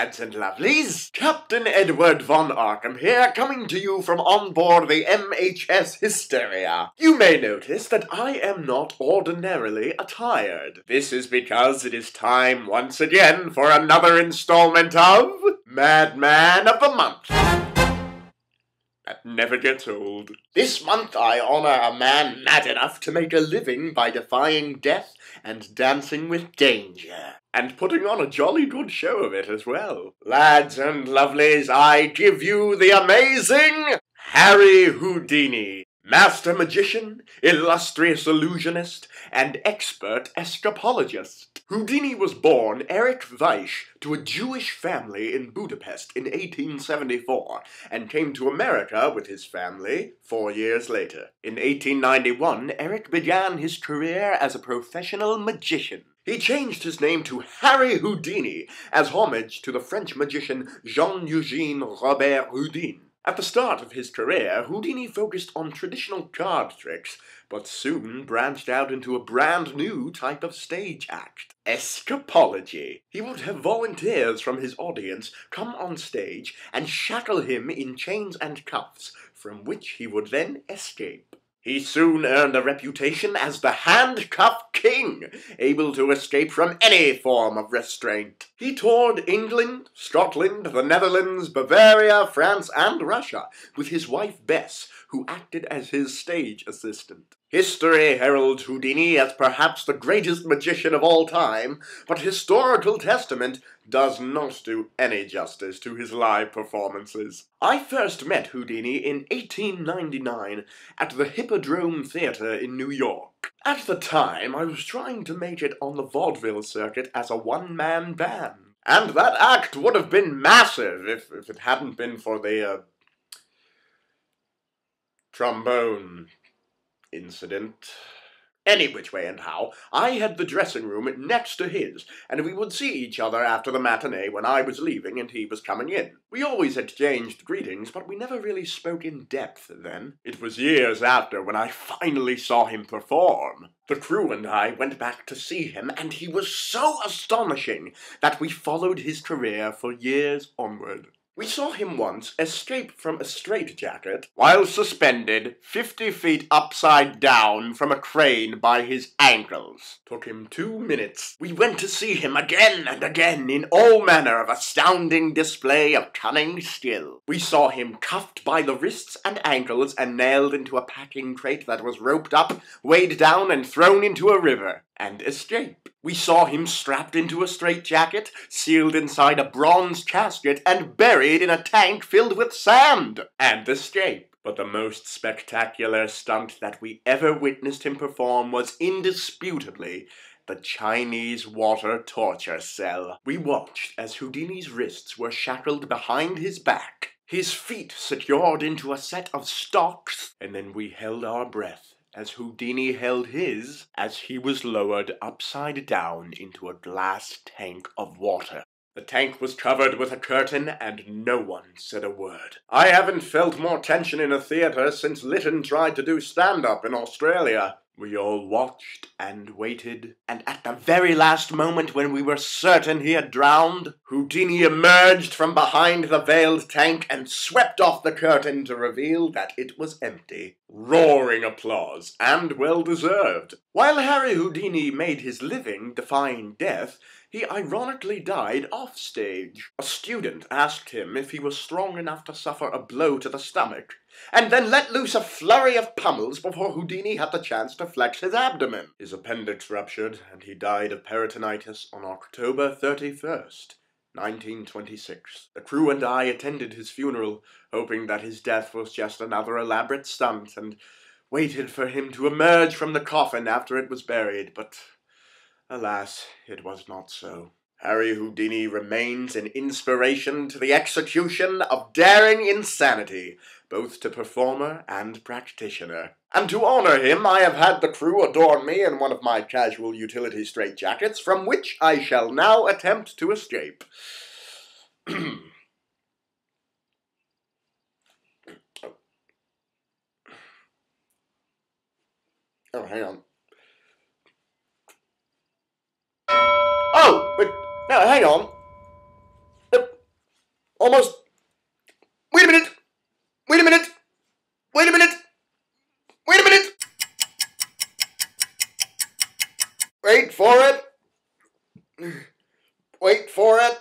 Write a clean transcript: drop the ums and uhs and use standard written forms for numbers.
lads and lovelies. Captain Edward von Arkham here, coming to you from on board the MHS Hysteria. You may notice that I am not ordinarily attired. This is because it is time once again for another installment of Madman of the Month. That never gets old. This month I honor a man mad enough to make a living by defying death and dancing with danger. And putting on a jolly good show of it as well. Lads and lovelies, I give you the amazing Harry Houdini. Master magician, illustrious illusionist, and expert escapologist. Houdini was born Erich Weiss to a Jewish family in Budapest in 1874 and came to America with his family 4 years later. In 1891, Erich began his career as a professional magician. He changed his name to Harry Houdini as homage to the French magician Jean-Eugène Robert Houdin. At the start of his career, Houdini focused on traditional card tricks, but soon branched out into a brand new type of stage act, escapology. He would have volunteers from his audience come on stage and shackle him in chains and cuffs, from which he would then escape. He soon earned a reputation as the handcuff king, able to escape from any form of restraint. He toured England, Scotland, the Netherlands, Bavaria, France, and Russia with his wife Bess, who acted as his stage assistant. History heralds Houdini as perhaps the greatest magician of all time, but historical testament does not do any justice to his live performances. I first met Houdini in 1899 at the Hippodrome Theatre in New York. At the time, I was trying to make it on the vaudeville circuit as a one-man band. And that act would have been massive if it hadn't been for the, trombone incident. Any which way and how, I had the dressing room next to his, and we would see each other after the matinee when I was leaving and he was coming in. We always exchanged greetings, but we never really spoke in depth then. It was years after when I finally saw him perform. The crew and I went back to see him, and he was so astonishing that we followed his career for years onward. We saw him once escape from a straitjacket while suspended 50 feet upside down from a crane by his ankles. Took him 2 minutes. We went to see him again and again in all manner of astounding display of cunning skill. We saw him cuffed by the wrists and ankles and nailed into a packing crate that was roped up, weighed down, and thrown into a river, and escape. We saw him strapped into a straitjacket, sealed inside a bronze casket, and buried in a tank filled with sand, and escape. But the most spectacular stunt that we ever witnessed him perform was indisputably the Chinese water torture cell. We watched as Houdini's wrists were shackled behind his back, his feet secured into a set of stocks, and then we held our breath as Houdini held his, as he was lowered upside down into a glass tank of water. The tank was covered with a curtain, and no one said a word. I haven't felt more tension in a theatre since Lytton tried to do stand-up in Australia. We all watched and waited, and at the very last moment when we were certain he had drowned, Houdini emerged from behind the veiled tank and swept off the curtain to reveal that it was empty. Roaring applause, and well-deserved. While Harry Houdini made his living defying death, he ironically died off-stage. A student asked him if he was strong enough to suffer a blow to the stomach, and then let loose a flurry of pummels before Houdini had the chance to flex his abdomen. His appendix ruptured, and he died of peritonitis on October 31st, 1926. The crew and I attended his funeral, hoping that his death was just another elaborate stunt, and waited for him to emerge from the coffin after it was buried, but alas, it was not so. Harry Houdini remains an inspiration to the execution of daring insanity, both to performer and practitioner. And to honor him, I have had the crew adorn me in one of my casual utility straitjackets, from which I shall now attempt to escape. Oh, hang on. Oh, wait, no, hang on. Almost. Wait a minute. Wait a minute. Wait a minute. Wait a minute. Wait for it. Wait for it.